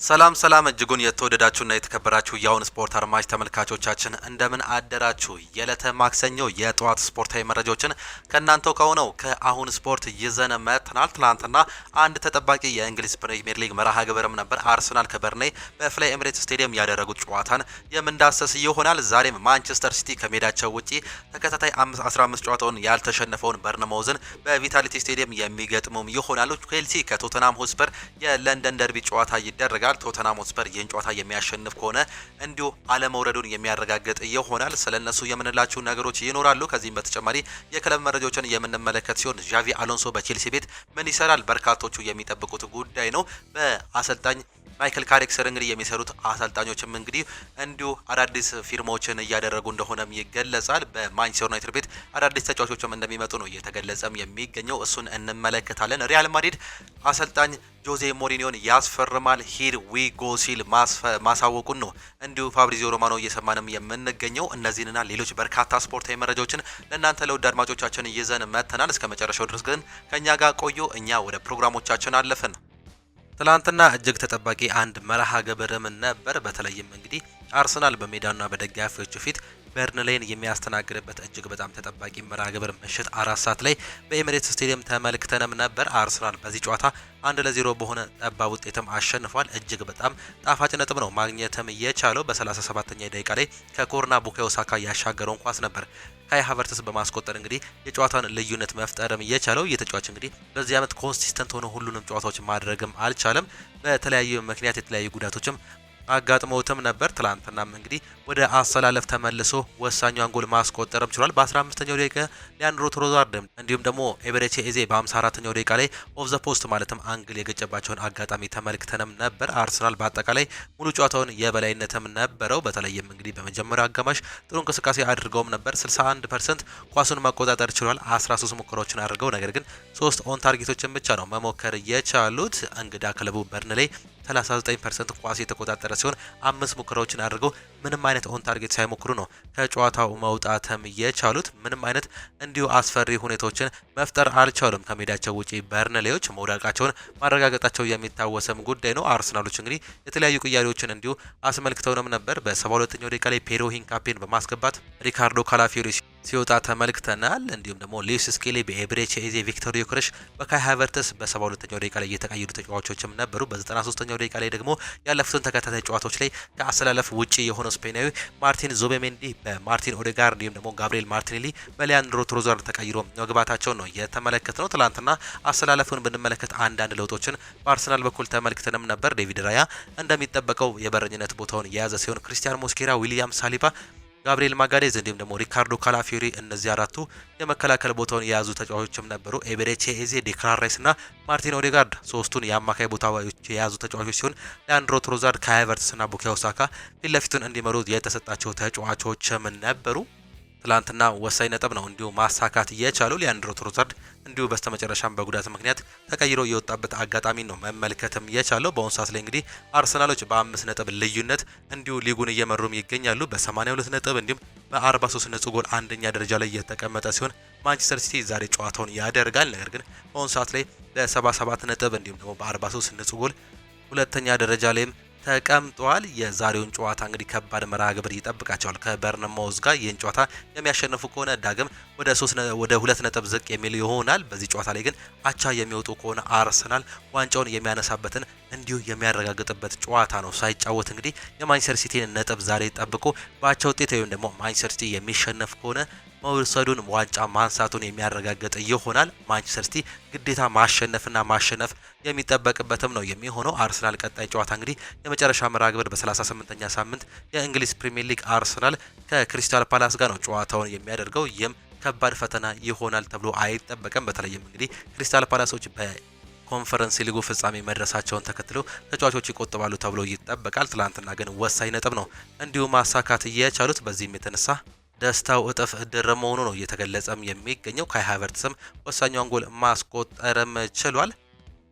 ሰላም እጅጉን የተወደዳችሁና የተከበራችሁ የአሁን ስፖርት አድማጭ ተመልካቾቻችን እንደምን አደራችሁ። የዕለተ ማክሰኞ የጠዋት ስፖርታዊ መረጃዎችን ከእናንተው ከሆነው ከአሁን ስፖርት ይዘን መጥተናል። ትናንትና አንድ ተጠባቂ የእንግሊዝ ፕሪሚየር ሊግ መርሃ ግብርም ነበር። አርሰናል ከበርኔ በፍላይ ኤምሬትስ ስቴዲየም ያደረጉት ጨዋታን የምንዳሰስ ይሆናል። ዛሬም ማንቸስተር ሲቲ ከሜዳቸው ውጪ ተከታታይ 15 ጨዋታውን ያልተሸነፈውን በርነማውዝን በቪታሊቲ ስቴዲየም የሚገጥሙም ይሆናሉ። ቼልሲ ከቶተናም ሆትስፐር የለንደን ደርቢ ጨዋታ ይደረጋል። ቶተናም ሆትስፐር ይህን ጨዋታ የሚያሸንፍ ከሆነ እንዲሁ አለመውረዱን የሚያረጋግጥ ይሆናል። ስለነሱ የምንላችሁ ነገሮች ይኖራሉ። ከዚህም በተጨማሪ የክለብ መረጃዎችን የምንመለከት ሲሆን ዣቪ አሎንሶ በቼልሲ ቤት ምን ይሰራል? በርካቶቹ የሚጠብቁት ጉዳይ ነው። በአሰልጣኝ ማይክል ካሪክ ስር እንግዲህ የሚሰሩት አሰልጣኞችም እንግዲህ እንዲሁ አዳዲስ ፊርማዎችን እያደረጉ እንደሆነም ይገለጻል። በማንቸስተር ዩናይትድ ቤት አዳዲስ ተጫዋቾችም እንደሚመጡ ነው እየተገለጸም የሚገኘው። እሱን እንመለከታለን። ሪያል ማድሪድ አሰልጣኝ ጆዜ ሞሪኒዮን ያስፈርማል ሂር ዊ ጎ ሲል ማሳወቁን ነው እንዲሁ ፋብሪዚዮ ሮማኖ እየሰማንም የምንገኘው። እነዚህንና ሌሎች በርካታ ስፖርታዊ መረጃዎችን ለእናንተ ለውድ አድማጮቻችን ይዘን መጥተናል። እስከ መጨረሻው ድረስ ግን ከእኛ ጋር ቆዩ። እኛ ወደ ፕሮግራሞቻችን አለፍን። ትላንትና እጅግ ተጠባቂ አንድ መርሃ ግብርም ነበር። በተለይም እንግዲህ አርሰናል በሜዳና በደጋፊዎቹ ፊት በርንሌይን የሚያስተናግድበት እጅግ በጣም ተጠባቂ መርሃ ግብር ምሽት 4 ሰዓት ላይ በኤሚሬትስ ስቴዲየም ተመልክተንም ነበር። አርሰናል በዚህ ጨዋታ 1-0 በሆነ ጠባብ ውጤትም አሸንፏል። እጅግ በጣም ጣፋጭ ነጥብ ነው ማግኘትም የቻለው። በ37ኛ ደቂቃ ላይ ከኮርና ቡካዮ ሳካ ያሻገረውን ኳስ ነበር ካይ ሃቨርትስ በማስቆጠር እንግዲህ የጨዋታን ልዩነት መፍጠርም የቻለው። የተጫዋች እንግዲህ በዚህ ዓመት ኮንሲስተንት ሆኖ ሁሉንም ጨዋታዎች ማድረግም አልቻለም። በተለያዩ ምክንያት የተለያዩ ጉዳቶችም አጋጥመውትም ነበር። ትላንትናም እንግዲህ ወደ አሰላለፍ ተመልሶ ወሳኛውን ጎል ማስቆጠርም ችሏል። በ15ኛው ደቂቃ ሊያንድሮ ትሮዛርድ እንዲሁም ደግሞ ኤቤሬቺ ኤዜ በ54ኛው ደቂቃ ላይ ኦፍ ዘ ፖስት ማለትም አንግል የገጨባቸውን አጋጣሚ ተመልክተንም ነበር። አርሰናል በአጠቃላይ ሙሉ ጨዋታውን የበላይነትም ነበረው። በተለይም እንግዲህ በመጀመሪያው አጋማሽ ጥሩ እንቅስቃሴ አድርገውም ነበር። 61% ኳሱን መቆጣጠር ችሏል። 13 ሙከራዎችን አድርገው ነገር ግን 3 ኦን ታርጌቶችን ብቻ ነው መሞከር የቻሉት። እንግዳ ክለቡ በርንሌይ 39% ኳስ የተቆጣጠረ ሲሆን 5 ሙከራዎችን አድርገው ምንም አይነት ኦን ታርጌት ሳይሞክሩ ነው ከጨዋታው መውጣትም የቻሉት። ምንም አይነት እንዲሁ አስፈሪ ሁኔታዎችን መፍጠር አልቻሉም። ከሜዳቸው ውጪ በርንሌዎች መውደቃቸውን ማረጋገጣቸው የሚታወስም ጉዳይ ነው። አርሰናሎች እንግዲህ የተለያዩ ቅያሬዎችን እንዲሁ አስመልክተውንም ነበር። በ72ኛው ደቂቃ ላይ ፔሮ ሂንካፔን በማስገባት ሪካርዶ ካላፊዮሪ ሲወጣ ተመልክተናል። እንዲሁም ደግሞ ሉዊስ ስኬሊ በኤቤሬቺ ኤዜ፣ ቪክቶር ዮከረስ በካይ ሃቨርትስ በ72ኛው ደቂቃ ላይ የተቀየሩ ተጫዋቾችም ነበሩ። በ93ኛው ደቂቃ ላይ ደግሞ ያለፉትን ተከታታይ ጨዋታዎች ላይ ከአሰላለፍ ውጪ የሆነው ስፔናዊ ማርቲን ዙቤሜንዲ በማርቲን ኦዴጋርድ እንዲሁም ደግሞ ጋብሪኤል ማርቲኔሊ በሊያንድሮ ትሮዛርድ ተቀይሮ መግባታቸውን ነው የተመለከትነው። ትላንትና አሰላለፉን ብንመለከት አንዳንድ ለውጦችን በአርሰናል በኩል ተመልክተንም ነበር። ዴቪድ ራያ እንደሚጠበቀው የበረኝነት ቦታውን የያዘ ሲሆን ክሪስቲያን ሞስኬራ፣ ዊሊያም ሳሊባ፣ ጋብሪኤል ማጋሌዝ እንዲሁም ደግሞ ሪካርዶ ካላፊዮሪ እነዚህ አራቱ የመከላከል ቦታውን የያዙ ተጫዋቾችም ነበሩ። ኤቤሬቺ ኤዜ፣ ዴክላን ራይስ እና ማርቲን ኦዴጋርድ ሶስቱን የአማካይ ቦታዎች የያዙ ተጫዋቾች ሲሆን ሊያንድሮ ትሮዛርድ፣ ካይ ሃቨርትስ እና ቡካዮ ሳካ ፊት ለፊቱን እንዲመሩ የተሰጣቸው ተጫዋቾችም ነበሩ። ትላንትና ወሳኝ ነጥብ ነው እንዲሁ ማሳካት የቻሉ። ሊያንድሮ ትሮዛርድ እንዲሁ በስተመጨረሻም በጉዳት ምክንያት ተቀይሮ የወጣበት አጋጣሚ ነው መመልከትም የቻለው። በአሁኑ ሰዓት ላይ እንግዲህ አርሰናሎች በ5 ነጥብ ልዩነት እንዲሁ ሊጉን እየመሩም ይገኛሉ በ82 ነጥብ እንዲሁም በ43 ነጥብ ጎል አንደኛ ደረጃ ላይ የተቀመጠ ሲሆን ማንቸስተር ሲቲ ዛሬ ጨዋታውን ያደርጋል። ነገር ግን በአሁኑ ሰዓት ላይ በ77 ነጥብ እንዲሁም ደግሞ በ43 ነጥብ ጎል ሁለተኛ ደረጃ ላይም ተቀምጧል። የዛሬውን ጨዋታ እንግዲህ ከባድ መርሃ ግብር ይጠብቃቸዋል ከበርነማውዝ ጋር። ይህን ጨዋታ የሚያሸንፉ ከሆነ ዳግም ወደ 2 ነጥብ ዝቅ የሚል ይሆናል። በዚህ ጨዋታ ላይ ግን አቻ የሚወጡ ከሆነ አርሰናል ዋንጫውን የሚያነሳበትን እንዲሁ የሚያረጋግጥበት ጨዋታ ነው። ሳይጫወት እንግዲህ የማንቸስተር ሲቲን ነጥብ ዛሬ ጠብቆ በአቻ ውጤት ወይም ደግሞ ማንቸስተር ሲቲ የሚሸነፍ ከሆነ መውሰዱን ዋንጫ ማንሳቱን የሚያረጋግጥ ይሆናል። ማንቸስተር ሲቲ ግዴታ ማሸነፍና ማሸነፍ የሚጠበቅበትም ነው የሚሆነው። አርሰናል ቀጣይ ጨዋታ እንግዲህ የመጨረሻ መርሃ ግብር በ38ኛ ሳምንት የእንግሊዝ ፕሪሚየር ሊግ አርሰናል ከክሪስታል ፓላስ ጋር ነው ጨዋታውን የሚያደርገው። ይህም ከባድ ፈተና ይሆናል ተብሎ አይጠበቅም። በተለይም እንግዲህ ክሪስታል ፓላሶች በኮንፈረንስ ሊጉ ፍጻሜ መድረሳቸውን ተከትሎ ተጫዋቾች ይቆጥባሉ ተብሎ ይጠበቃል። ትላንትና ግን ወሳኝ ነጥብ ነው እንዲሁ ማሳካት የቻሉት። በዚህም የተነሳ ደስታው እጥፍ ድር መሆኑ ነው እየተገለጸም የሚገኘው። ካይ ሃቨርትስም ወሳኛውን ጎል ማስቆጠርም ችሏል።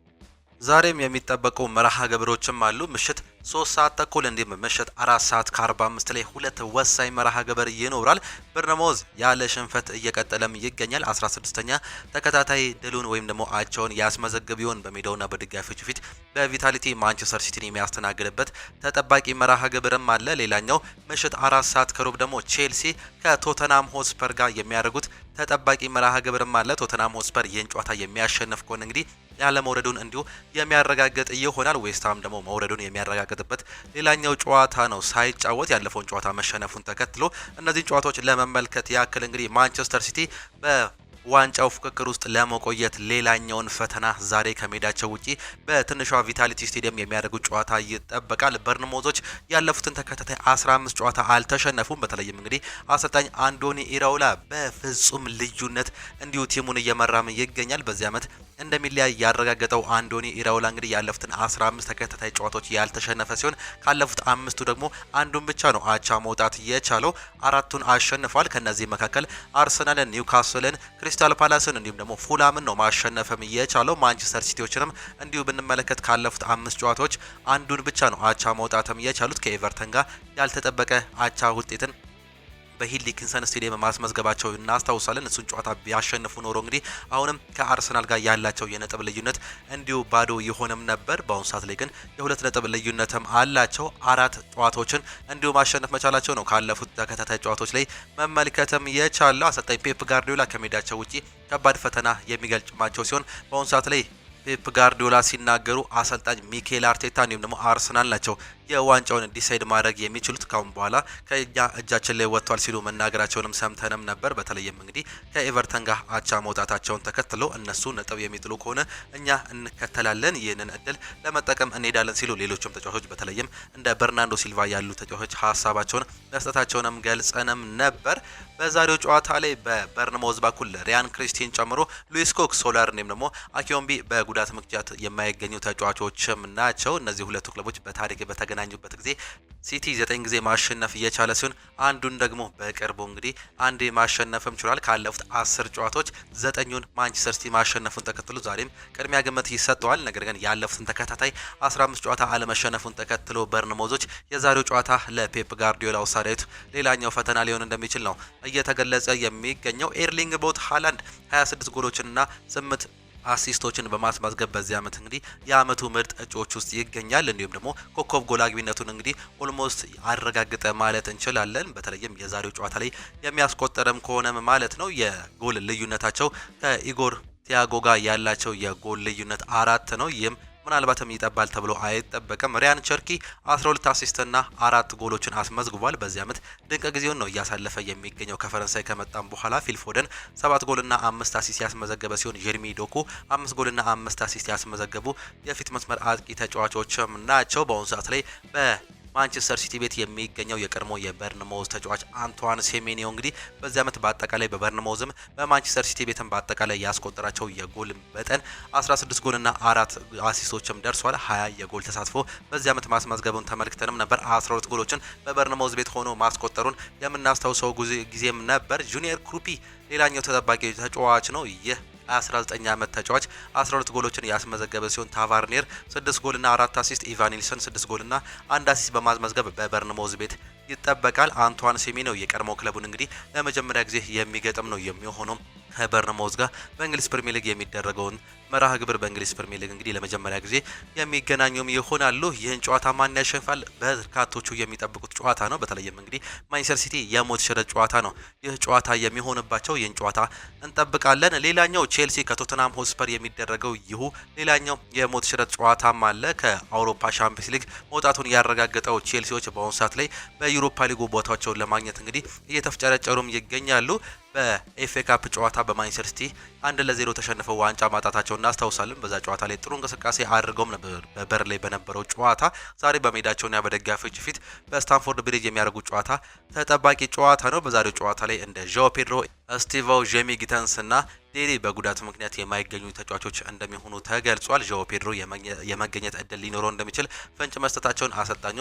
ዛሬም የሚጠበቁ መርሃ ግብሮችም አሉ። ምሽት 3 ሰዓት ተኩል እንዲሁም ምሽት 4 ሰዓት ከ45 ላይ ሁለት ወሳኝ መርሃ ግብር ይኖራል። ቦርንሞዝ ያለ ሽንፈት እየቀጠለም ይገኛል። 16ኛ ተከታታይ ድሉን ወይም ደግሞ አቻውን ያስመዘግብ ይሆን በሜዳውና በደጋፊዎቹ ፊት በቪታሊቲ ማንቸስተር ሲቲን የሚያስተናግድበት ተጠባቂ መርሃ ግብርም አለ። ሌላኛው ምሽት 4 ሰዓት ከሩብ ደግሞ ቼልሲ ከቶተናም ሆስፐር ጋር የሚያደርጉት ተጠባቂ መርሃ ግብርም አለ። ቶተናም ሆስፐር ይህን ጨዋታ የሚያሸንፍ ከሆነ እንግዲህ ያለ መውረዱን እንዲሁ የሚያረጋግጥ ይሆናል። ዌስትሃም ደግሞ መውረዱን የሚያረጋግጥበት ሌላኛው ጨዋታ ነው። ሳይጫወት ያለፈውን ጨዋታ መሸነፉን ተከትሎ እነዚህን ጨዋታዎች ለመመልከት ያክል እንግዲህ ማንቸስተር ሲቲ ዋንጫው ፉክክር ውስጥ ለመቆየት ሌላኛውን ፈተና ዛሬ ከሜዳቸው ውጪ በትንሿ ቪታሊቲ ስቴዲየም የሚያደርጉት ጨዋታ ይጠበቃል። ቦርንሞዞች ያለፉትን ተከታታይ 15 ጨዋታ አልተሸነፉም። በተለይም እንግዲህ አሰልጣኝ አንዶኒ ኢራውላ በፍጹም ልዩነት እንዲሁ ቲሙን እየመራም ይገኛል። በዚህ ዓመት እንደሚለያይ ያረጋገጠው አንዶኒ ኢራውላ እንግዲህ ያለፉትን 15 ተከታታይ ጨዋታዎች ያልተሸነፈ ሲሆን ካለፉት አምስቱ ደግሞ አንዱን ብቻ ነው አቻ መውጣት የቻለው። አራቱን አሸንፏል። ከነዚህ መካከል አርሰናልን፣ ኒውካስልን፣ ክሪስታል ፓላስን እንዲሁም ደግሞ ፉላምን ነው ማሸነፍም የቻለው። ማንቸስተር ሲቲዎችንም እንዲሁ ብንመለከት ካለፉት 5 ጨዋታዎች አንዱን ብቻ ነው አቻ መውጣትም የቻሉት። ከኤቨርተን ጋር ያልተጠበቀ አቻ ውጤትን በሂል ዲኪንሰን ስቴዲየም ማስመዝገባቸው እናስታውሳለን። እሱን ጨዋታ ቢያሸንፉ ኖሮ እንግዲህ አሁንም ከአርሰናል ጋር ያላቸው የነጥብ ልዩነት እንዲሁ ባዶ ይሆንም ነበር። በአሁኑ ሰዓት ላይ ግን የሁለት ነጥብ ልዩነትም አላቸው። 4 ጨዋታዎችን እንዲሁ ማሸነፍ መቻላቸው ነው ካለፉት ተከታታይ ጨዋታዎች ላይ መመልከትም የቻለው። አሰልጣኝ ፔፕ ጋርዲዮላ ከሜዳቸው ውጪ ከባድ ፈተና የሚገልጽባቸው ሲሆን በአሁኑ ሰዓት ላይ ፔፕ ጋርዲዮላ ሲናገሩ አሰልጣኝ ሚኬል አርቴታ እንዲሁም ደግሞ አርሰናል ናቸው የዋንጫውን ዲሳይድ ማድረግ የሚችሉት ካሁን በኋላ ከኛ እጃችን ላይ ወጥቷል ሲሉ መናገራቸውንም ሰምተንም ነበር። በተለይም እንግዲህ ከኤቨርተን ጋር አቻ መውጣታቸውን ተከትሎ እነሱ ነጥብ የሚጥሉ ከሆነ እኛ እንከተላለን፣ ይህንን እድል ለመጠቀም እንሄዳለን ሲሉ ሌሎችም ተጫዋቾች በተለይም እንደ በርናንዶ ሲልቫ ያሉ ተጫዋቾች ሀሳባቸውን መስጠታቸውንም ገልጸንም ነበር። በዛሬው ጨዋታ ላይ በቦርንሞዝ በኩል ሪያን ክሪስቲን ጨምሮ ሉዊስ ኮክ፣ ሶላር እንዲሁም ደግሞ አኪዮምቢ በጉዳት ምክንያት የማይገኙ ተጫዋቾችም ናቸው። እነዚህ ሁለቱ ክለቦች በታሪክ በተገናኙበት ጊዜ ሲቲ 9 ጊዜ ማሸነፍ እየቻለ ሲሆን አንዱን ደግሞ በቅርቡ እንግዲህ አንዴ ማሸነፍም ችሏል። ካለፉት 10 ጨዋታዎች 9ኙን ማንቸስተር ሲቲ ማሸነፉን ተከትሎ ዛሬም ቅድሚያ ግምት ይሰጠዋል። ነገር ግን ያለፉትን ተከታታይ 15 ጨዋታ አለመሸነፉን ተከትሎ ቦርንሞዞች የዛሬው ጨዋታ ለፔፕ ጋርዲዮላ ውሳኔት ሌላኛው ፈተና ሊሆን እንደሚችል ነው እየተገለጸ የሚገኘው። ኤርሊንግ ብራውት ሃላንድ 26 ጎሎችንና 8 አሲስቶችን በማስመዝገብ በዚህ ዓመት እንግዲህ የዓመቱ ምርጥ እጩዎች ውስጥ ይገኛል። እንዲሁም ደግሞ ኮከብ ጎል አግቢነቱን እንግዲህ ኦልሞስት አረጋግጠ ማለት እንችላለን። በተለይም የዛሬው ጨዋታ ላይ የሚያስቆጠረም ከሆነም ማለት ነው። የጎል ልዩነታቸው ከኢጎር ቲያጎ ጋር ያላቸው የጎል ልዩነት 4 ነው። ይህም ምናልባትም ይጠባል ተብሎ አይጠበቅም። ሪያን ቸርኪ 12 አሲስትና 4 ጎሎችን አስመዝግቧል። በዚህ ዓመት ድንቅ ጊዜውን ነው እያሳለፈ የሚገኘው። ከፈረንሳይ ከመጣም በኋላ ፊል ፎደን 7 ጎልና 5 አሲስት ያስመዘገበ ሲሆን ጀርሚ ዶኩ 5 ጎልና 5 አሲስት ያስመዘገቡ የፊት መስመር አጥቂ ተጫዋቾችም ናቸው። በአሁኑ ሰዓት ላይ ማንቸስተር ሲቲ ቤት የሚገኘው የቀድሞ የቦርንሞዝ ተጫዋች አንቷን ሴሜኒዮ እንግዲህ በዚህ ዓመት በአጠቃላይ በቦርንሞዝም በማንቸስተር ሲቲ ቤትም በአጠቃላይ ያስቆጠራቸው የጎል መጠን 16 ጎልና 4 አሲስቶችም ደርሷል። 20 የጎል ተሳትፎ በዚህ ዓመት ማስመዝገቡን ተመልክተንም ነበር። 12 ጎሎችን በቦርንሞዝ ቤት ሆኖ ማስቆጠሩን የምናስታውሰው ጊዜም ነበር። ጁኒየር ክሩፒ ሌላኛው ተጠባቂ ተጫዋች ነው። ይህ 19 ዓመት ተጫዋች 12 ጎሎችን ያስመዘገበ ሲሆን ታቫርኔር 6 ጎልና 4 አሲስት፣ ኢቫኒልሰን 6 ጎልና 1 አሲስት በማስመዝገብ በቦርንሞዝ ቤት ይጠበቃል። አንቷን ሴሜኒዮ የቀድሞ ክለቡን እንግዲህ ለመጀመሪያ ጊዜ የሚገጥም ነው የሚሆነው ከቦርንሞዝ ጋር በእንግሊዝ ፕሪሚየር ሊግ የሚደረገውን መርሃ ግብር በእንግሊዝ ፕሪሚየር ሊግ እንግዲህ ለመጀመሪያ ጊዜ የሚገናኙም ይሆናሉ። ይህን ጨዋታ ማን ያሸንፋል? በርካቶቹ የሚጠብቁት ጨዋታ ነው። በተለይም እንግዲህ ማንቸስተር ሲቲ የሞት ሽረት ጨዋታ ነው ይህ ጨዋታ የሚሆንባቸው። ይህን ጨዋታ እንጠብቃለን። ሌላኛው ቼልሲ ከቶተናም ሆስፐር የሚደረገው ይሁ ሌላኛው የሞት ሽረት ጨዋታም አለ። ከአውሮፓ ሻምፒዮንስ ሊግ መውጣቱን ያረጋገጠው ቼልሲዎች በአሁኑ ሰዓት ላይ በዩሮፓ ሊጉ ቦታቸውን ለማግኘት እንግዲህ እየተፍጨረጨሩም ይገኛሉ። በኤፍኤ ካፕ ጨዋታ በማንቸስተር ሲቲ 1-0 ተሸንፈው ዋንጫ ማጣታቸውን እናስታውሳለን። በዛ ጨዋታ ላይ ጥሩ እንቅስቃሴ አድርገውም ነበር። በበር ላይ በነበረው ጨዋታ ዛሬ በሜዳቸውና በደጋፊዎች ፊት በስታንፎርድ ብሪጅ የሚያደርጉት ጨዋታ ተጠባቂ ጨዋታ ነው። በዛሬው ጨዋታ ላይ እንደ ዣኦ ፔድሮ፣ ስቲቮ ጄሚ ጊተንስ እና ዴሪ በጉዳት ምክንያት የማይገኙ ተጫዋቾች እንደሚሆኑ ተገልጿል። ዣኦ ፔድሮ የመገኘት እድል ሊኖረው እንደሚችል ፍንጭ መስጠታቸውን አሰልጣኙ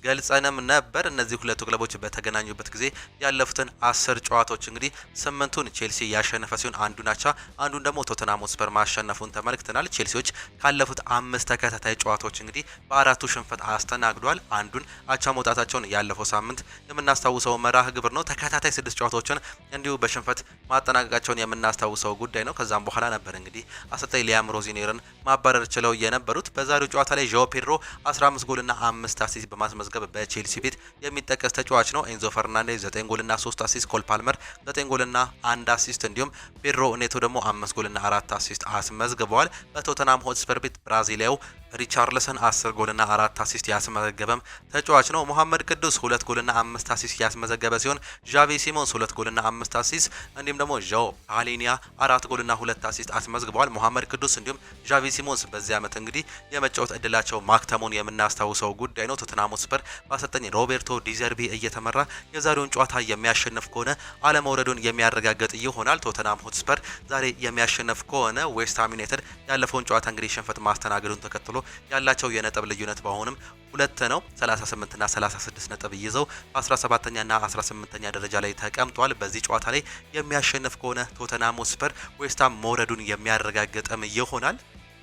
ገልጸንም ነበር። እነዚህ ሁለቱ ክለቦች በተገናኙበት ጊዜ ያለፉትን 10 ጨዋታዎች እንግዲህ 8ቱን ቼልሲ ያሸነፈ ሲሆን አንዱን አቻ አንዱን ደግሞ ቶተንሃም ሆትስፐር ማሸነፉን ተመልክተናል። ቼልሲዎች ካለፉት 5 ተከታታይ ጨዋታዎች እንግዲህ በአራቱ ሽንፈት አስተናግዷል። አንዱን አቻ መውጣታቸውን ያለፈው ሳምንት የምናስታውሰው መርሃ ግብር ነው። ተከታታይ 6 ጨዋታዎችን እንዲሁ በሽንፈት ማጠናቀቃቸውን የምናስታውሰው ጉዳይ ነው። ከዛም በኋላ ነበር እንግዲህ አሰልጣኝ ሊያም ሮዚኔርን ማባረር ችለው የነበሩት። በዛሬው ጨዋታ ላይ ዣኦ ፔድሮ 15 ጎልና 5 አሲስት በማስመዝገብ በቼልሲ ቤት የሚጠቀስ ተጫዋች ነው። ኤንዞ ፈርናንዴዝ 9 ጎልና 3 አሲስት፣ ኮል ፓልመር 9 ጎልና 1 አሲስት እንዲሁም ፔድሮ ኔቶ ደግሞ 5 ጎልና 4 አሲስት አስመዝግበዋል። በቶተንሃም ሆትስፐር ቤት ብራዚሊያው ሪቻርልሰን 10 ጎልና 4 አሲስት ያስመዘገበም ተጫዋች ነው። መሐመድ ቅዱስ 2 ጎልና 5 አሲስት ያስመዘገበ ሲሆን ዣቪ ሲሞንስ 2 ጎልና 5 አሲስት እንዲሁም ደግሞ ዣኦ ፓሊኒያ 4 ጎልና 2 አሲስት አስመዝግበዋል። መሐመድ ቅዱስ እንዲሁም ዣቪ ሲሞንስ በዚህ ዓመት እንግዲህ የመጫወት እድላቸው ማክተሙን የምናስታውሰው ጉዳይ ነው። ቶተንሃም ሆትስፐር በአሰልጣኝ ሮቤርቶ ዲዘርቢ እየተመራ የዛሬውን ጨዋታ የሚያሸንፍ ከሆነ አለመውረዱን የሚያረጋግጥ ይሆናል። ቶተንሃም ሆትስፐር ዛሬ የሚያሸንፍ ከሆነ ዌስትሃም ዩናይትድ ያለፈውን ጨዋታ እንግዲህ ሽንፈት ማስተናገዱን ተከትሎ ያላቸው የነጥብ ልዩነት በአሁንም 2 ነው። 38 እና 36 ነጥብ ይዘው 17ኛ እና 18ኛ ደረጃ ላይ ተቀምጧል። በዚህ ጨዋታ ላይ የሚያሸንፍ ከሆነ ቶተንሃም ሆትስፐር ዌስትሃም መውረዱን የሚያረጋግጥም ይሆናል።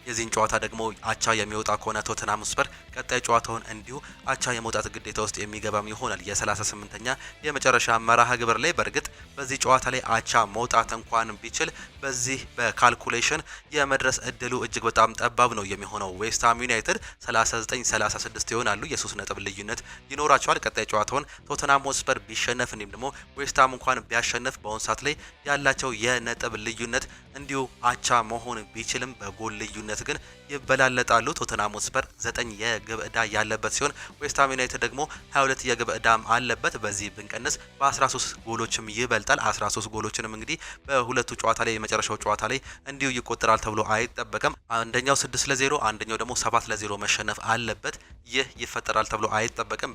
የዚህን ጨዋታ ደግሞ አቻ የሚወጣ ከሆነ ቶተንሃም ሆትስፐር ቀጣይ ጨዋታውን እንዲሁ አቻ የመውጣት ግዴታ ውስጥ የሚገባም ይሆናል። የ38ኛ የመጨረሻ መርሃ ግብር ላይ በእርግጥ በዚህ ጨዋታ ላይ አቻ መውጣት እንኳን ቢችል በዚህ በካልኩሌሽን የመድረስ እድሉ እጅግ በጣም ጠባብ ነው የሚሆነው። ዌስትሃም ዩናይትድ 39-36 ይሆናሉ። የ3 ነጥብ ልዩነት ይኖራቸዋል። ቀጣይ ጨዋታውን ቶተንሃም ሆትስፐር ቢሸነፍ እንዲሁም ደግሞ ዌስትሃም እንኳን ቢያሸነፍ በአሁኑ ሰዓት ላይ ያላቸው የነጥብ ልዩነት እንዲሁ አቻ መሆን ቢችልም በጎል ልዩነት ግን ይበላለጣሉ። ቶተንሃም ሆትስፐር 9 የግብ ዕዳ ያለበት ሲሆን ዌስትሃም ዩናይትድ ደግሞ 22 የግብ ዕዳም አለበት። በዚህ ብንቀንስ በ13 ጎሎችም ይበልጣል። 13 ጎሎችንም እንግዲህ በሁለቱ ጨዋታ ላይ የመጨረሻው ጨዋታ ላይ እንዲሁ ይቆጠራል ተብሎ አይጠበቅም። አንደኛው 6-0 አንደኛው ደግሞ 7-0 መሸነፍ አለበት። ይህ ይፈጠራል ተብሎ አይጠበቅም።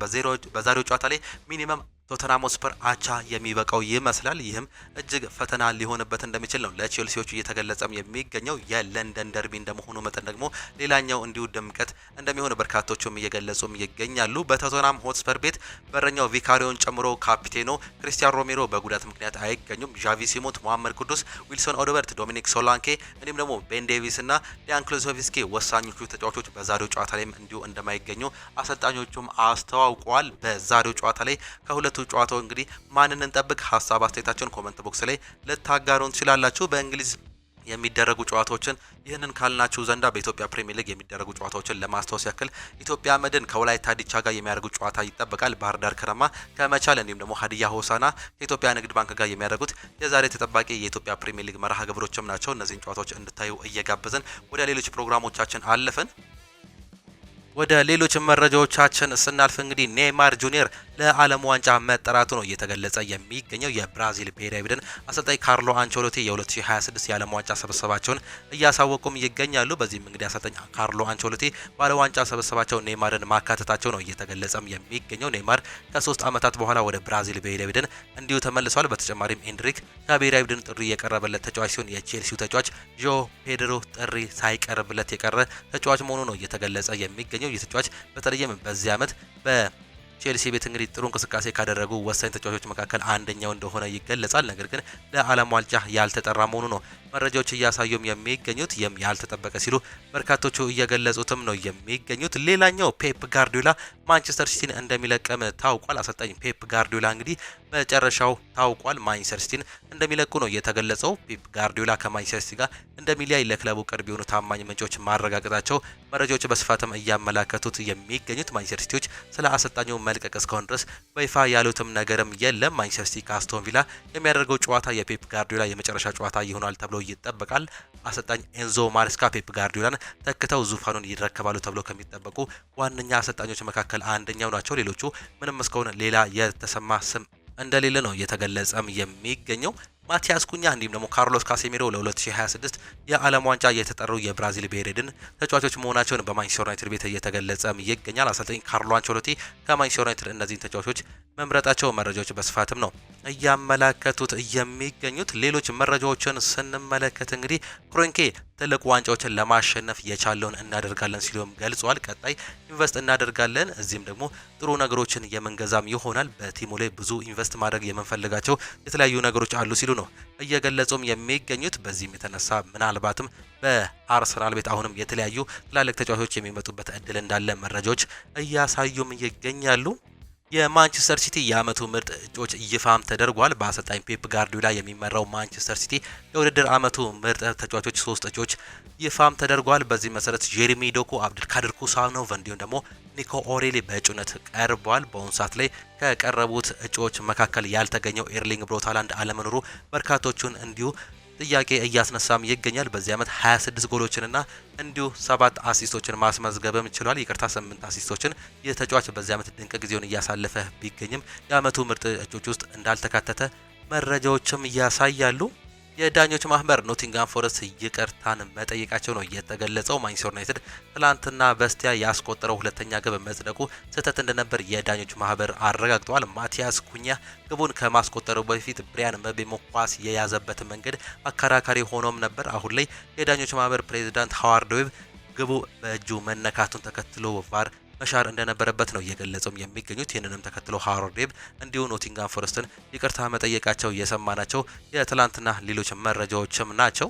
በዛሬው ጨዋታ ላይ ሚኒመም ቶተንሃም ሆትስፐር አቻ የሚበቃው ይመስላል። ይህም እጅግ ፈተና ሊሆንበት እንደሚችል ነው ለቼልሲዎቹ እየተገለጸም የሚገኘው። የለንደን ደርቢ እንደመሆኑ መጠን ደግሞ ሌላኛው እንዲሁ ድምቀት እንደሚሆን በርካቶቹም እየገለጹም ይገኛሉ። በቶተንሃም ሆትስፐር ቤት በረኛው ቪካሪዮን ጨምሮ ካፒቴኖ ክሪስቲያን ሮሜሮ በጉዳት ምክንያት አይገኙም። ዣቪ ሲሞንስ፣ መሐመድ ቅዱስ፣ ዊልሶን ኦዶበርት፣ ዶሚኒክ ሶላንኬ እንዲሁም ደግሞ ቤን ዴቪስ እና ዲያን ክሎዞቪስኪ ወሳኞቹ ተጫዋቾች በዛሬው ጨዋታ ላይም እንዲሁ እንደማይገኙ አሰልጣኞቹም አስተዋውቀዋል። በዛሬው ጨዋታ ላይ ከሁለቱ ጨዋታው እንግዲህ ማንን እንጠብቅ? ሀሳብ አስተያየታችሁን ኮሜንት ቦክስ ላይ ልታጋሩን ትችላላችሁ። በእንግሊዝ የሚደረጉ ጨዋታዎችን ይህንን ካልናችሁ ዘንዳ በኢትዮጵያ ፕሪሚየር ሊግ የሚደረጉ ጨዋታዎችን ለማስታወስ ያክል ኢትዮጵያ መድን ከወላይታ ዲቻ ጋር የሚያደርጉት ጨዋታ ይጠበቃል። ባህር ዳር ከነማ ከመቻል እንዲሁም ደግሞ ሀዲያ ሆሳና ከኢትዮጵያ ንግድ ባንክ ጋር የሚያደርጉት የዛሬ ተጠባቂ የኢትዮጵያ ፕሪሚየር ሊግ መርሃ ግብሮችም ናቸው። እነዚህን ጨዋታዎች እንድታዩ እየጋበዝን ወደ ሌሎች ፕሮግራሞቻችን አለፍን። ወደ ሌሎች መረጃዎቻችን ስናልፍ እንግዲህ ኔይማር ጁኒየር ለዓለም ዋንጫ መጠራቱ ነው እየተገለጸ የሚገኘው። የብራዚል ብሔራዊ ቡድን አሰልጣኝ ካርሎ አንቸሎቲ የ2026 የዓለም ዋንጫ ስብስባቸውን እያሳወቁም ይገኛሉ። በዚህም እንግዲህ አሰልጣኝ ካርሎ አንቸሎቲ ባለ ዋንጫ ስብስባቸው ኔይማርን ማካተታቸው ነው እየተገለጸም የሚገኘው። ኔይማር ከ3 ዓመታት በኋላ ወደ ብራዚል ብሔራዊ ቡድን እንዲሁ ተመልሷል። በተጨማሪም ኤንድሪክ ከብሔራዊ ቡድን ጥሪ የቀረበለት ተጫዋች ሲሆን የቼልሲው ተጫዋች ዦ ፔድሮ ጥሪ ሳይቀርብለት የቀረ ተጫዋች መሆኑ ነው እየተገለጸ የሚገኘው። የተጫዋች በተለይም በዚህ ዓመት ቼልሲ ቤት እንግዲህ ጥሩ እንቅስቃሴ ካደረጉ ወሳኝ ተጫዋቾች መካከል አንደኛው እንደሆነ ይገለጻል። ነገር ግን ለዓለም ዋንጫ ያልተጠራ መሆኑ ነው መረጃዎች እያሳዩም የሚገኙት። ይህም ያልተጠበቀ ሲሉ በርካቶቹ እየገለጹትም ነው የሚገኙት። ሌላኛው ፔፕ ጋርዲዮላ ማንቸስተር ሲቲን እንደሚለቅም ታውቋል። አሰልጣኝ ፔፕ ጋርዲዮላ እንግዲህ መጨረሻው ታውቋል። ማንቸስተር ሲቲን እንደሚለቁ ነው የተገለጸው። ፔፕ ጋርዲዮላ ከማንቸስተር ሲቲ ጋር እንደሚለያይ ለክለቡ ቅርብ የሆኑ ታማኝ ምንጮች ማረጋገጣቸው መረጃዎች በስፋትም እያመላከቱት የሚገኙት። ማንቸስተር ሲቲዎች ስለ አሰልጣኙ መልቀቅ እስካሁን ድረስ በይፋ ያሉትም ነገርም የለም። ማንቸስተር ሲቲ ከአስቶን ቪላ የሚያደርገው ጨዋታ የፔፕ ጋርዲዮላ የመጨረሻ ጨዋታ ይሆናል ተብሎ ይጠበቃል። አሰልጣኝ ኤንዞ ማሬስካ ፔፕ ጋርዲዮላን ተክተው ዙፋኑን ይረከባሉ ተብሎ ከሚጠበቁ ዋነኛ አሰልጣኞች መካከል አንደኛው ናቸው። ሌሎቹ ምንም እስካሁን ሌላ የተሰማ ስም እንደሌለ ነው እየተገለጸም የሚገኘው። ማቲያስ ኩኛ እንዲሁም ደግሞ ካርሎስ ካሴሚሮ ለ2026 የዓለም ዋንጫ የተጠሩ የብራዚል ብሔራዊ ቡድን ተጫዋቾች መሆናቸውን በማንቸስተር ዩናይትድ ቤት እየተገለጸም ይገኛል። አሰልጣኝ ካርሎ አንቸሎቲ ከማንቸስተር ዩናይትድ እነዚህን ተጫዋቾች መምረጣቸው መረጃዎች በስፋትም ነው እያመላከቱት የሚገኙት። ሌሎች መረጃዎችን ስንመለከት እንግዲህ ክሮንኬ ትልቅ ዋንጫዎችን ለማሸነፍ የቻለውን እናደርጋለን ሲሉም ገልጿል። ቀጣይ ኢንቨስት እናደርጋለን፣ እዚህም ደግሞ ጥሩ ነገሮችን የምንገዛም ይሆናል። በቲሙ ላይ ብዙ ኢንቨስት ማድረግ የምንፈልጋቸው የተለያዩ ነገሮች አሉ ሲሉ ነው እየገለጹም የሚገኙት። በዚህም የተነሳ ምናልባትም በአርሰናል ቤት አሁንም የተለያዩ ትላልቅ ተጫዋቾች የሚመጡበት እድል እንዳለ መረጃዎች እያሳዩም ይገኛሉ። የማንቸስተር ሲቲ የአመቱ ምርጥ እጩዎች ይፋም ተደርጓል። በአሰልጣኝ ፔፕ ጋርዲዮላ የሚመራው ማንቸስተር ሲቲ የውድድር አመቱ ምርጥ ተጫዋቾች 3 እጩዎች ይፋም ተደርጓል። በዚህ መሰረት ጄሬሚ ዶኩ፣ አብዱልካድር ኩሳኖቭ እንዲሁም ደግሞ ኒኮ ኦሬሊ በእጩነት ቀርቧል። በአሁኑ ሰዓት ላይ ከቀረቡት እጩዎች መካከል ያልተገኘው ኤርሊንግ ብሮት ሃላንድ አለመኖሩ በርካቶቹን እንዲሁ ጥያቄ እያስነሳም ይገኛል። በዚህ አመት 26 ጎሎችንና እንዲሁ 7 አሲስቶችን ማስመዝገብም ችሏል። ይቅርታ 8 አሲስቶችን። ይህ ተጫዋች በዚህ አመት ድንቅ ጊዜውን እያሳለፈ ቢገኝም የአመቱ ምርጥ እጩዎች ውስጥ እንዳልተካተተ መረጃዎችም ያሳያሉ። የዳኞች ማህበር ኖቲንጋም ፎረስት ይቅርታን መጠየቃቸው ነው የተገለጸው። ማንቸስተር ዩናይትድ ትላንትና በስቲያ ያስቆጠረው ሁለተኛ ግብ መጽደቁ ስህተት እንደነበር የዳኞች ማህበር አረጋግጠዋል። ማቲያስ ኩኛ ግቡን ከማስቆጠሩ በፊት ብሪያን ምቤሞ ኳስ የያዘበት መንገድ አከራካሪ ሆኖም ነበር። አሁን ላይ የዳኞች ማህበር ፕሬዚዳንት ሃዋርድ ዌብ ግቡ በእጁ መነካቱን ተከትሎ ቫር መሻር እንደነበረበት ነው እየገለጹም የሚገኙት። ይህንንም ተከትሎ ሃዋርድ ዌብ እንዲሁ ኖቲንጋም ፎረስትን ይቅርታ መጠየቃቸው የሰማናቸው የትላንትና ሌሎች መረጃዎችም ናቸው።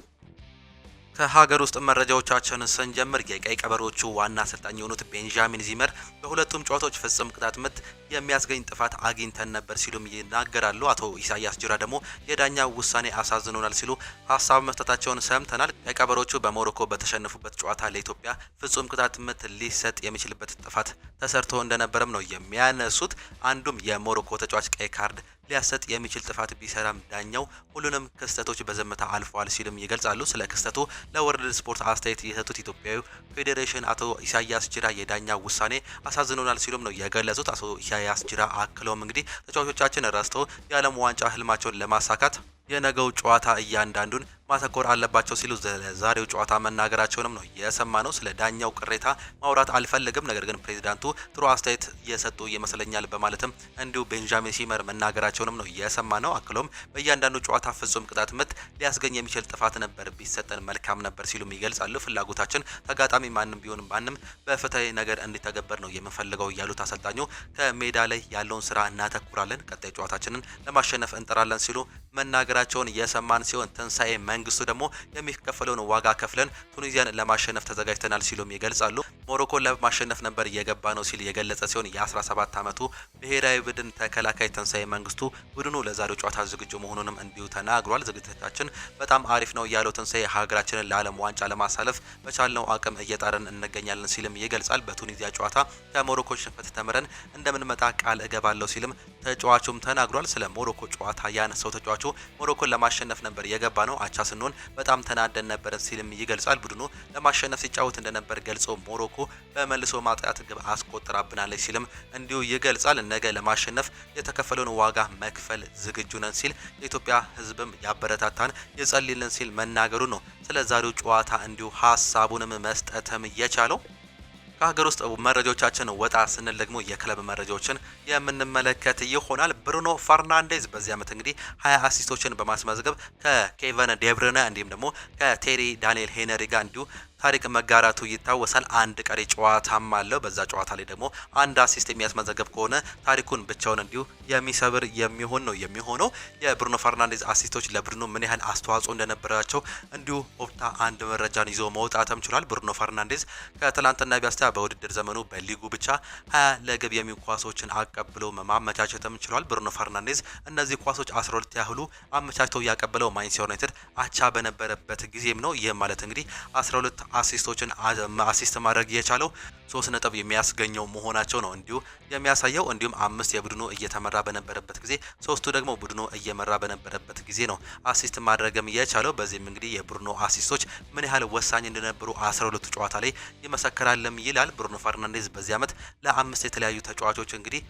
ከሀገር ውስጥ መረጃዎቻችን ስንጀምር የቀይ ቀበሮቹ ዋና አሰልጣኝ የሆኑት ቤንጃሚን ዚመር በሁለቱም ጨዋታዎች ፍጹም ቅጣት ምት የሚያስገኝ ጥፋት አግኝተን ነበር ሲሉም ይናገራሉ። አቶ ኢሳያስ ጅራ ደግሞ የዳኛ ውሳኔ አሳዝኖናል ሲሉ ሀሳብ መስጠታቸውን ሰምተናል። ቀይ ቀበሮቹ በሞሮኮ በተሸነፉበት ጨዋታ ለኢትዮጵያ ፍጹም ቅጣት ምት ሊሰጥ የሚችልበት ጥፋት ተሰርቶ እንደነበረም ነው የሚያነሱት። አንዱም የሞሮኮ ተጫዋች ቀይ ካርድ ሊያሰጥ የሚችል ጥፋት ቢሰራም ዳኛው ሁሉንም ክስተቶች በዝምታ አልፈዋል ሲልም ይገልጻሉ። ስለ ክስተቱ ለወርልድ ስፖርት አስተያየት የሰጡት ኢትዮጵያዊ ፌዴሬሽን አቶ ኢሳያስ ጅራ የዳኛ ውሳኔ አሳዝኖናል ሲሉም ነው የገለጹት። አቶ ኢሳያስ ጅራ አክለውም እንግዲህ ተጫዋቾቻችን ረስተው የዓለም ዋንጫ ህልማቸውን ለማሳካት የነገው ጨዋታ እያንዳንዱን ማተኮር አለባቸው ሲሉ ዛሬው ጨዋታ መናገራቸውንም ነው የሰማ ነው። ስለ ዳኛው ቅሬታ ማውራት አልፈልግም፣ ነገር ግን ፕሬዚዳንቱ ጥሩ አስተያየት የሰጡ ይመስለኛል በማለትም እንዲሁ ቤንጃሚን ሲመር መናገራቸውንም ነው የሰማ ነው። አክሎም በእያንዳንዱ ጨዋታ ፍጹም ቅጣት ምት ሊያስገኝ የሚችል ጥፋት ነበር ቢሰጠን መልካም ነበር ሲሉም ይገልጻሉ። ፍላጎታችን ተጋጣሚ ማንም ቢሆን ማንም በፍትሃዊ ነገር እንዲተገበር ነው የምንፈልገው ያሉት አሰልጣኙ ከሜዳ ላይ ያለውን ስራ እናተኩራለን፣ ቀጣይ ጨዋታችንን ለማሸነፍ እንጠራለን ሲሉ መናገራቸውን የሰማን ሲሆን ትንሳኤ መንግስቱ ደግሞ የሚከፈለውን ዋጋ ከፍለን ቱኒዚያን ለማሸነፍ ተዘጋጅተናል ሲሉም ይገልጻሉ። ሞሮኮን ለማሸነፍ ነበር እየገባ ነው ሲል የገለጸ ሲሆን የ17 ዓመቱ ብሔራዊ ቡድን ተከላካይ ትንሳኤ መንግስቱ ቡድኑ ለዛሬው ጨዋታ ዝግጁ መሆኑንም እንዲሁ ተናግሯል። ዝግጅታችን በጣም አሪፍ ነው ያለው ትንሳኤ ሀገራችንን ለዓለም ዋንጫ ለማሳለፍ በቻልነው አቅም እየጣርን እንገኛለን ሲልም ይገልጻል። በቱኒዚያ ጨዋታ ከሞሮኮ ሽንፈት ተምረን እንደምንመጣ ቃል እገባለሁ ሲልም ተጫዋቹም ተናግሯል። ስለ ሞሮኮ ጨዋታ ያነሳው ተጫዋቹ ሞሮኮን ለማሸነፍ ነበር የገባ ነው፣ አቻ ስንሆን በጣም ተናደን ነበር ሲልም ይገልጻል። ቡድኑ ለማሸነፍ ሲጫወት እንደነበር ገልጾ ሞሮኮ በመልሶ ማጥቃት ግብ አስቆጥራብናለች ሲልም እንዲሁ ይገልጻል። ነገ ለማሸነፍ የተከፈለውን ዋጋ መክፈል ዝግጁ ነን ሲል የኢትዮጵያ ሕዝብም ያበረታታን ይጸልይልን ሲል መናገሩ ነው ስለ ዛሬው ጨዋታ እንዲሁ ሀሳቡንም መስጠትም የቻለው። ከሀገር ውስጥ መረጃዎቻችን ወጣ ስንል ደግሞ የክለብ መረጃዎችን የምንመለከት ይሆናል። ብሩኖ ፈርናንዴዝ በዚህ ዓመት እንግዲህ 20 አሲስቶችን በማስመዝገብ ከኬቨን ዴብሩይነ እንዲሁም ደግሞ ከቴሪ ዳንኤል ሄነሪ ጋር እንዲሁ ታሪክ መጋራቱ ይታወሳል። አንድ ቀሪ ጨዋታም አለው። በዛ ጨዋታ ላይ ደግሞ አንድ አሲስት የሚያስመዘገብ ከሆነ ታሪኩን ብቻውን እንዲሁ የሚሰብር የሚሆን ነው የሚሆነው። የብሩኖ ፈርናንዴዝ አሲስቶች ለቡድኑ ምን ያህል አስተዋጽኦ እንደነበራቸው እንዲሁ ኦፕታ አንድ መረጃን ይዞ መውጣትም ችሏል። ብሩኖ ፈርናንዴዝ ከትላንትና ቢያስታ በውድድር ዘመኑ በሊጉ ብቻ 20 ለግብ የሚሆኑ ኳሶችን አቀብሎ ማመቻቸትም ችሏል። ብሩኖ ፈርናንዴዝ እነዚህ ኳሶች 12 ያህሉ አመቻችተው ያቀበለው ማንቸስተር ዩናይትድ አቻ በነበረበት ጊዜም ነው። ይህ ማለት እንግዲህ 12 አሲስቶችን አሲስት ማድረግ የቻለው 3 ነጥብ የሚያስገኘው መሆናቸው ነው እንዲሁ የሚያሳየው። እንዲሁም 5 የቡድኑ እየተመራ በነበረበት ጊዜ 3ቱ ደግሞ ቡድኑ እየመራ በነበረበት ጊዜ ነው አሲስት ማድረግም የቻለው። በዚህም እንግዲህ የቡድኑ አሲስቶች ምን ያህል ወሳኝ እንደነበሩ 12ቱ ጨዋታ ላይ ይመሰክራልም ይላል። ብሩኖ ፈርናንዴዝ በዚህ ዓመት ለ5 የተለያዩ ተጫዋቾች እንግዲህ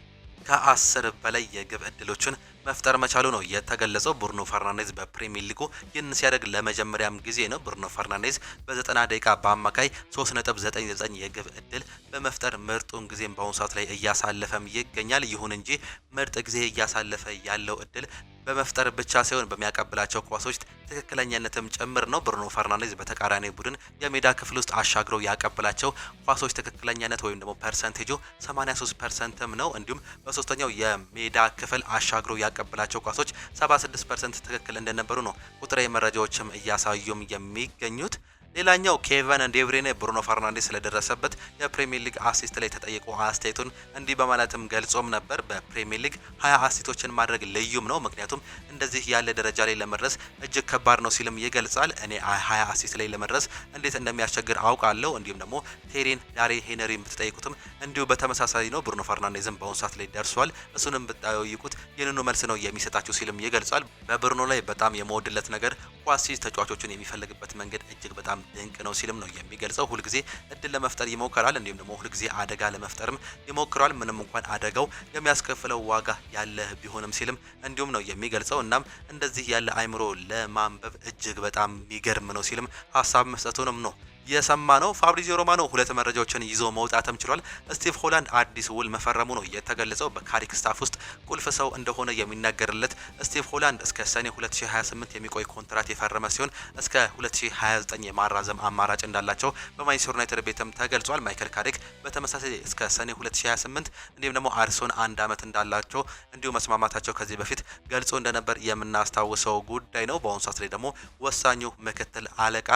ከ10 በላይ የግብ እድሎችን መፍጠር መቻሉ ነው የተገለጸው። ብሩኖ ፈርናንዴዝ በፕሪሚየር ሊጉ ይህን ሲያደርግ ለመጀመሪያም ጊዜ ነው። ብሩኖ ፈርናንዴዝ በ90 ደቂቃ በአማካይ 3.99 የግብ እድል በመፍጠር ምርጡን ጊዜም በአሁኑ ሰዓት ላይ እያሳለፈም ይገኛል። ይሁን እንጂ ምርጥ ጊዜ እያሳለፈ ያለው እድል በመፍጠር ብቻ ሳይሆን በሚያቀብላቸው ኳሶች ትክክለኛነትም ጭምር ነው። ብሩኖ ፈርናንዴዝ በተቃራኒ ቡድን የሜዳ ክፍል ውስጥ አሻግረው ያቀብላቸው ኳሶች ትክክለኛነት ወይም ደግሞ ፐርሰንቴጁ 83%ም ነው። እንዲሁም በሶስተኛው የሜዳ ክፍል አሻግረው ያቀብላቸው ኳሶች 76% ትክክል እንደነበሩ ነው ቁጥራዊ መረጃዎችም እያሳዩም የሚገኙት። ሌላኛው ኬቨን ዴብሬነ ብሩኖ ፈርናንዴዝ ስለደረሰበት የፕሪሚየር ሊግ አሲስት ላይ ተጠይቆ አስተያየቱን እንዲህ በማለትም ገልጾም ነበር። በፕሪሚየር ሊግ 20 አሲስቶችን ማድረግ ልዩም ነው፣ ምክንያቱም እንደዚህ ያለ ደረጃ ላይ ለመድረስ እጅግ ከባድ ነው ሲልም ይገልጻል። እኔ 20 አሲስት ላይ ለመድረስ እንዴት እንደሚያስቸግር አውቃለሁ። እንዲሁም ደግሞ ቴሪን ዳሪ ሄነሪ ብትጠይቁትም እንዲሁ በተመሳሳይ ነው። ብሩኖ ፈርናንዴዝም በአሁኑ ሰዓት ላይ ደርሷል። እሱንም ብትጠይቁት ይህንኑ መልስ ነው የሚሰጣችሁ ሲልም ይገልጻል። በብሩኖ ላይ በጣም የመወድለት ነገር ኳስ ተጫዋቾችን የሚፈልግበት መንገድ እጅግ በጣም ድንቅ ነው ሲልም ነው የሚገልጸው። ሁልጊዜ እድል ለመፍጠር ይሞክራል፣ እንዲሁም ደግሞ ሁልጊዜ አደጋ ለመፍጠርም ይሞክራል፣ ምንም እንኳን አደጋው የሚያስከፍለው ዋጋ ያለ ቢሆንም ሲልም እንዲሁም ነው የሚገልጸው። እናም እንደዚህ ያለ አይምሮ ለማንበብ እጅግ በጣም የሚገርም ነው ሲልም ሀሳብ መስጠቱንም ነው የሰማ ነው። ፋብሪዚዮ ሮማኖ ሁለት መረጃዎችን ይዞ መውጣትም ችሏል። ስቲቭ ሆላንድ አዲስ ውል መፈረሙ ነው የተገለጸው። በካሪክ ስታፍ ውስጥ ቁልፍ ሰው እንደሆነ የሚነገርለት ስቲቭ ሆላንድ እስከ ሰኔ 2028 የሚቆይ ኮንትራት የፈረመ ሲሆን እስከ 2029 የማራዘም አማራጭ እንዳላቸው በማንቸስተር ዩናይትድ ቤትም ተገልጿል። ማይከል ካሪክ በተመሳሳይ እስከ ሰኔ 2028 እንዲሁም ደግሞ አርሶን 1 ዓመት እንዳላቸው እንዲሁ መስማማታቸው ከዚህ በፊት ገልጾ እንደነበር የምናስታውሰው ጉዳይ ነው። በአሁኑ ሰዓት ላይ ደግሞ ወሳኙ ምክትል አለቃ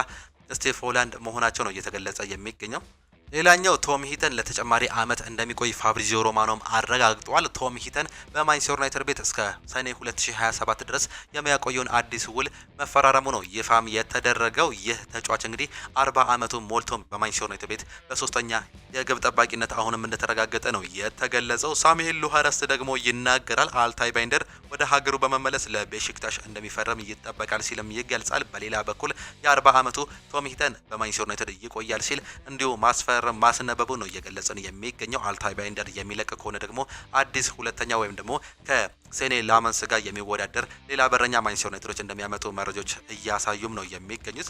ስቲቭ ሆላንድ መሆናቸው ነው እየተገለጸ የሚገኘው። ሌላኛው ቶም ሂተን ለተጨማሪ አመት እንደሚቆይ ፋብሪዚዮ ሮማኖም አረጋግጧል። ቶም ሂተን በማንቸስተር ዩናይትድ ቤት እስከ ሰኔ 2027 ድረስ የሚያቆየውን አዲስ ውል መፈራረሙ ነው ይፋም የተደረገው። ይህ ተጫዋች እንግዲህ 40 አመቱ ሞልቶም በማንቸስተር ዩናይትድ ቤት በሶስተኛ የግብ ጠባቂነት አሁንም እንደተረጋገጠ ነው የተገለጸው። ሳሙኤል ሉሃረስት ደግሞ ይናገራል። አልታይ ባይንደር ወደ ሀገሩ በመመለስ ለቤሺክታሽ እንደሚፈረም ይጠበቃል ሲልም ይገልጻል። በሌላ በኩል የ40 አመቱ ቶም ሂተን በማንቸስተር ዩናይትድ ይቆያል ሲል እንዲሁ ማስነበቡ ነው እየገለጸን የሚገኘው። አልታይ ባይንደር የሚለቅ ከሆነ ደግሞ አዲስ ሁለተኛ ወይም ደግሞ ከሴኔ ላመንስ ጋር የሚወዳደር ሌላ በረኛ ማንቸስተር ዩናይትዶች እንደሚያመጡ መረጃዎች እያሳዩም ነው የሚገኙት።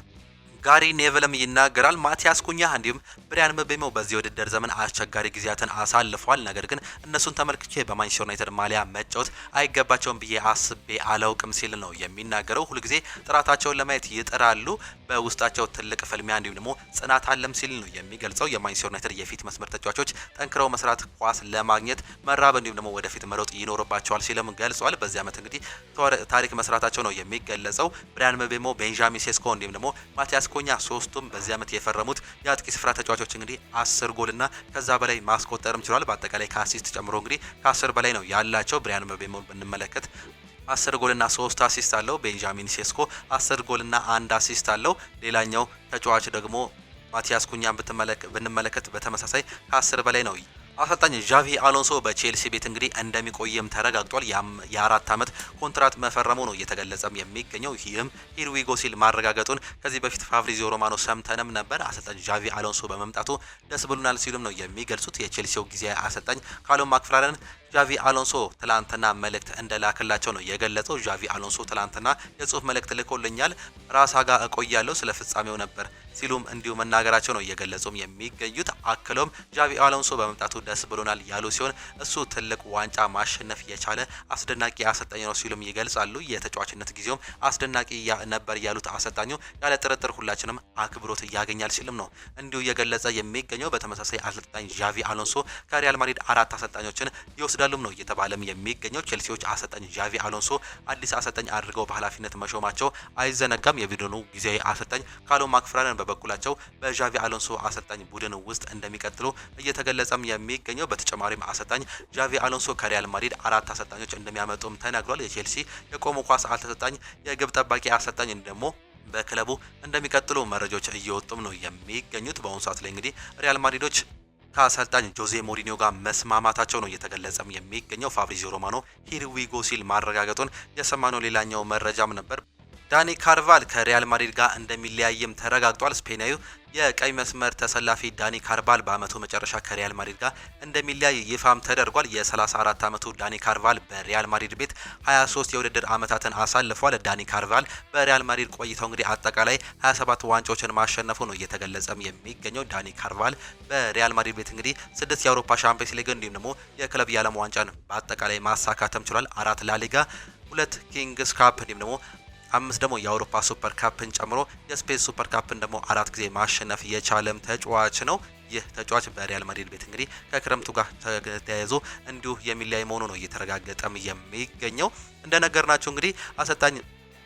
ጋሪ ኔቭልም ይናገራል። ማቲያስ ኩኛ እንዲሁም ብሪያን ምቤሞ በዚህ ውድድር ዘመን አስቸጋሪ ጊዜያትን አሳልፏል። ነገር ግን እነሱን ተመልክቼ በማንቸስተር ዩናይትድ ማሊያ መጫወት አይገባቸውም ብዬ አስቤ አላውቅም ሲል ነው የሚናገረው። ሁልጊዜ ጥራታቸውን ለማየት ይጥራሉ፣ በውስጣቸው ትልቅ ፍልሚያ እንዲሁም ደግሞ ጽናት አለም ሲል ነው የሚገልጸው። የማንቸስተር ዩናይትድ የፊት መስመር ተጫዋቾች ጠንክረው መስራት፣ ኳስ ለማግኘት መራብ እንዲሁም ደግሞ ወደፊት መሮጥ ይኖርባቸዋል ሲልም ገልጿል። በዚህ ዓመት እንግዲህ ታሪክ መስራታቸው ነው የሚገለጸው። ብሪያን ምቤሞ፣ ቤንጃሚን ሴስኮ እንዲሁም ደግሞ ማቲያስ ኩኛ ሶስቱም በዚህ ዓመት የፈረሙት የአጥቂ ስፍራ ተጫዋቾች እንግዲህ 10 ጎልና ከዛ በላይ ማስቆጠርም ችሏል። በአጠቃላይ ከአሲስት ጨምሮ እንግዲህ ከ10 በላይ ነው ያላቸው። ብሪያን ምቤሞ ብንመለከት 10 ጎልና 3 አሲስት አለው። ቤንጃሚን ሴስኮ 10 ጎልና 1 አሲስት አለው። ሌላኛው ተጫዋች ደግሞ ማቲያስ ኩኛን ብንመለከት በተመሳሳይ ከ10 በላይ ነው። አሰልጣኝ ዣቪ አሎንሶ በቼልሲ ቤት እንግዲህ እንደሚቆይም ተረጋግጧል። የ4 ዓመት ኮንትራት መፈረሙ ነው እየተገለጸም የሚገኘው። ይህም ሂርዊጎ ሲል ማረጋገጡን ከዚህ በፊት ፋብሪዚዮ ሮማኖ ሰምተንም ነበር። አሰልጣኝ ዣቪ አሎንሶ በመምጣቱ ደስ ብሎናል ሲሉም ነው የሚገልጹት። የቼልሲው ጊዜያዊ አሰልጣኝ ካሎም ማክፍራረን ዣቪ አሎንሶ ትላንትና መልእክት እንደላከላቸው ነው የገለጸው። ዣቪ አሎንሶ ትላንትና የጽሁፍ መልእክት ልኮልኛል፣ ራሳ ጋር እቆያለሁ፣ ስለ ፍጻሜው ነበር ሲሉም እንዲሁ መናገራቸው ነው እየገለጹም የሚገኙት። አክሎም ዣቪ አሎንሶ በመምጣቱ ደስ ብሎናል ያሉ ሲሆን እሱ ትልቅ ዋንጫ ማሸነፍ የቻለ አስደናቂ አሰልጣኝ ነው ሲሉም ይገልጻሉ። የተጫዋችነት ጊዜውም አስደናቂ ነበር ያሉት አሰልጣኙ ያለ ጥርጥር ሁላችንም አክብሮት ያገኛል ሲልም ነው እንዲሁ እየገለጸ የሚገኘው። በተመሳሳይ አሰልጣኝ ዣቪ አሎንሶ ከሪያል ማድሪድ 4 አሰልጣኞችን ይወስዳሉም ነው እየተባለም የሚገኘው። ቼልሲዎች አሰልጣኝ ዣቪ አሎንሶ አዲስ አሰልጣኝ አድርገው በኃላፊነት መሾማቸው አይዘነጋም። የቡድኑ ጊዜያዊ አሰልጣኝ ካሎም ማክፍራረን በበኩላቸው በዣቪ አሎንሶ አሰልጣኝ ቡድን ውስጥ እንደሚቀጥሉ እየተገለጸም የሚገኘው። በተጨማሪም አሰልጣኝ ዣቪ አሎንሶ ከሪያል ማድሪድ 4 አሰልጣኞች እንደሚያመጡም ተነግሯል። የቼልሲ የቆሙ ኳስ አሰልጣኝ፣ የግብ ጠባቂ አሰልጣኝ ደግሞ በክለቡ እንደሚቀጥሉ መረጃዎች እየወጡም ነው የሚገኙት። በአሁኑ ሰዓት ላይ እንግዲህ ሪያል ማድሪዶች ከአሰልጣኝ ጆዜ ሞሪኒዮ ጋር መስማማታቸው ነው እየተገለጸም የሚገኘው። ፋብሪዚዮ ሮማኖ ሂር ዊ ጎ ሲል ማረጋገጡን የሰማነው ሌላኛው መረጃም ነበር። ዳኒ ካርቫል ከሪያል ማድሪድ ጋር እንደሚለያይም ተረጋግጧል። ስፔናዊው የቀይ መስመር ተሰላፊ ዳኒ ካርቫል በአመቱ መጨረሻ ከሪያል ማድሪድ ጋር እንደሚለያይ ይፋም ተደርጓል። የ34 አመቱ ዳኒ ካርቫል በሪያል ማድሪድ ቤት 23 የውድድር አመታትን አሳልፏል። ዳኒ ካርቫል በሪያል ማድሪድ ቆይታው እንግዲህ አጠቃላይ 27 ዋንጫዎችን ማሸነፉ ነው እየተገለጸም የሚገኘው። ዳኒ ካርቫል በሪያል ማድሪድ ቤት እንግዲህ 6 የአውሮፓ ሻምፒየንስ ሊግ እንዲሁም ደግሞ የክለብ የዓለም ዋንጫን በአጠቃላይ ማሳካተም ችሏል። 4 ላሊጋ፣ 2 ኪንግስ ካፕ እንዲሁም ደግሞ 5 ደግሞ የአውሮፓ ሱፐር ካፕን ጨምሮ የስፔን ሱፐር ካፕን ደግሞ 4 ጊዜ ማሸነፍ የቻለም ተጫዋች ነው። ይህ ተጫዋች በሪያል ማድሪድ ቤት እንግዲህ ከክረምቱ ጋር ተያይዞ እንዲሁ የሚለያይ መሆኑ ነው እየተረጋገጠም የሚገኘው። እንደነገርናችሁ እንግዲህ አሰልጣኝ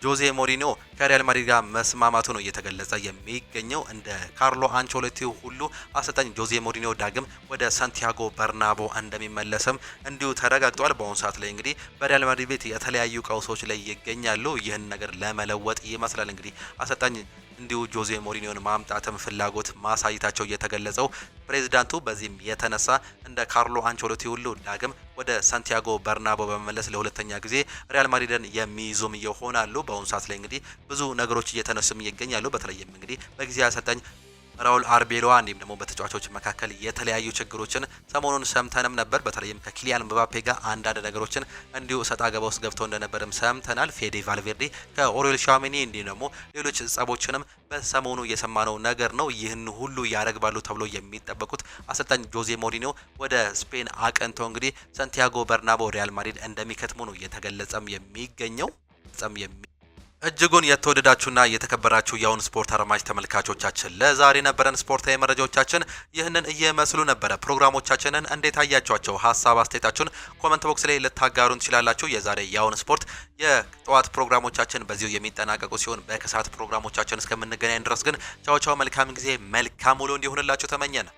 ጆዜ ሞሪኒዮ ከሪያል ማድሪድ ጋር መስማማቱ ነው እየተገለጸ የሚገኘው። እንደ ካርሎ አንቸሎቲ ሁሉ አሰልጣኝ ጆዜ ሞሪኒዮ ዳግም ወደ ሳንቲያጎ በርናቦ እንደሚመለስም እንዲሁ ተረጋግጧል። በአሁኑ ሰዓት ላይ እንግዲህ በሪያል ማድሪድ ቤት የተለያዩ ቀውሶች ላይ ይገኛሉ። ይህን ነገር ለመለወጥ ይመስላል እንግዲህ አሰልጣኝ እንዲሁ ጆዜ ሞሪኒዮን ማምጣትም ፍላጎት ማሳየታቸው እየተገለጸው ፕሬዚዳንቱ በዚህም የተነሳ እንደ ካርሎ አንቸሎቲ ሁሉ ዳግም ወደ ሳንቲያጎ በርናቦ በመመለስ ለሁለተኛ ጊዜ ሪያል ማድሪድን የሚይዙም ይሆናሉ። በአሁኑ ሰዓት ላይ እንግዲህ ብዙ ነገሮች እየተነሱም ይገኛሉ። በተለይም እንግዲህ በጊዜ አሰልጣኝ ራውል አርቤሎዋ እንዲሁም ደግሞ በተጫዋቾች መካከል የተለያዩ ችግሮችን ሰሞኑን ሰምተንም ነበር። በተለይም ከኪሊያን ምባፔ ጋር አንዳንድ ነገሮችን እንዲሁ ሰጣ ገባ ውስጥ ገብተው እንደነበርም ሰምተናል። ፌዴ ቫልቬርዴ ከኦሪዮል ሻሚኒ እንዲሁም ደግሞ ሌሎች ጸቦችንም በሰሞኑ የሰማነው ነገር ነው። ይህን ሁሉ ያረግባሉ ተብሎ የሚጠበቁት አሰልጣኝ ጆዜ ሞሪኒዮ ወደ ስፔን አቅንተው እንግዲህ ሳንቲያጎ በርናቦ ሪያል ማድሪድ እንደሚከትሙ ነው እየተገለጸም የሚገኘው። እጅጉን የተወደዳችሁና የተከበራችሁ የአሁን ስፖርት አድማጭ ተመልካቾቻችን ለዛሬ ነበረን ስፖርታዊ መረጃዎቻችን ይህንን እየመስሉ ነበረ። ፕሮግራሞቻችንን እንዴት አያችኋቸው? ሀሳብ አስተያየታችሁን ኮመንት ቦክስ ላይ ልታጋሩን ትችላላችሁ። የዛሬ የአሁን ስፖርት የጠዋት ፕሮግራሞቻችን በዚሁ የሚጠናቀቁ ሲሆን በከሰዓት ፕሮግራሞቻችን እስከምንገናኝ ድረስ ግን ቻው ቻው፣ መልካም ጊዜ፣ መልካም ውሎ እንዲሆንላችሁ ተመኘን።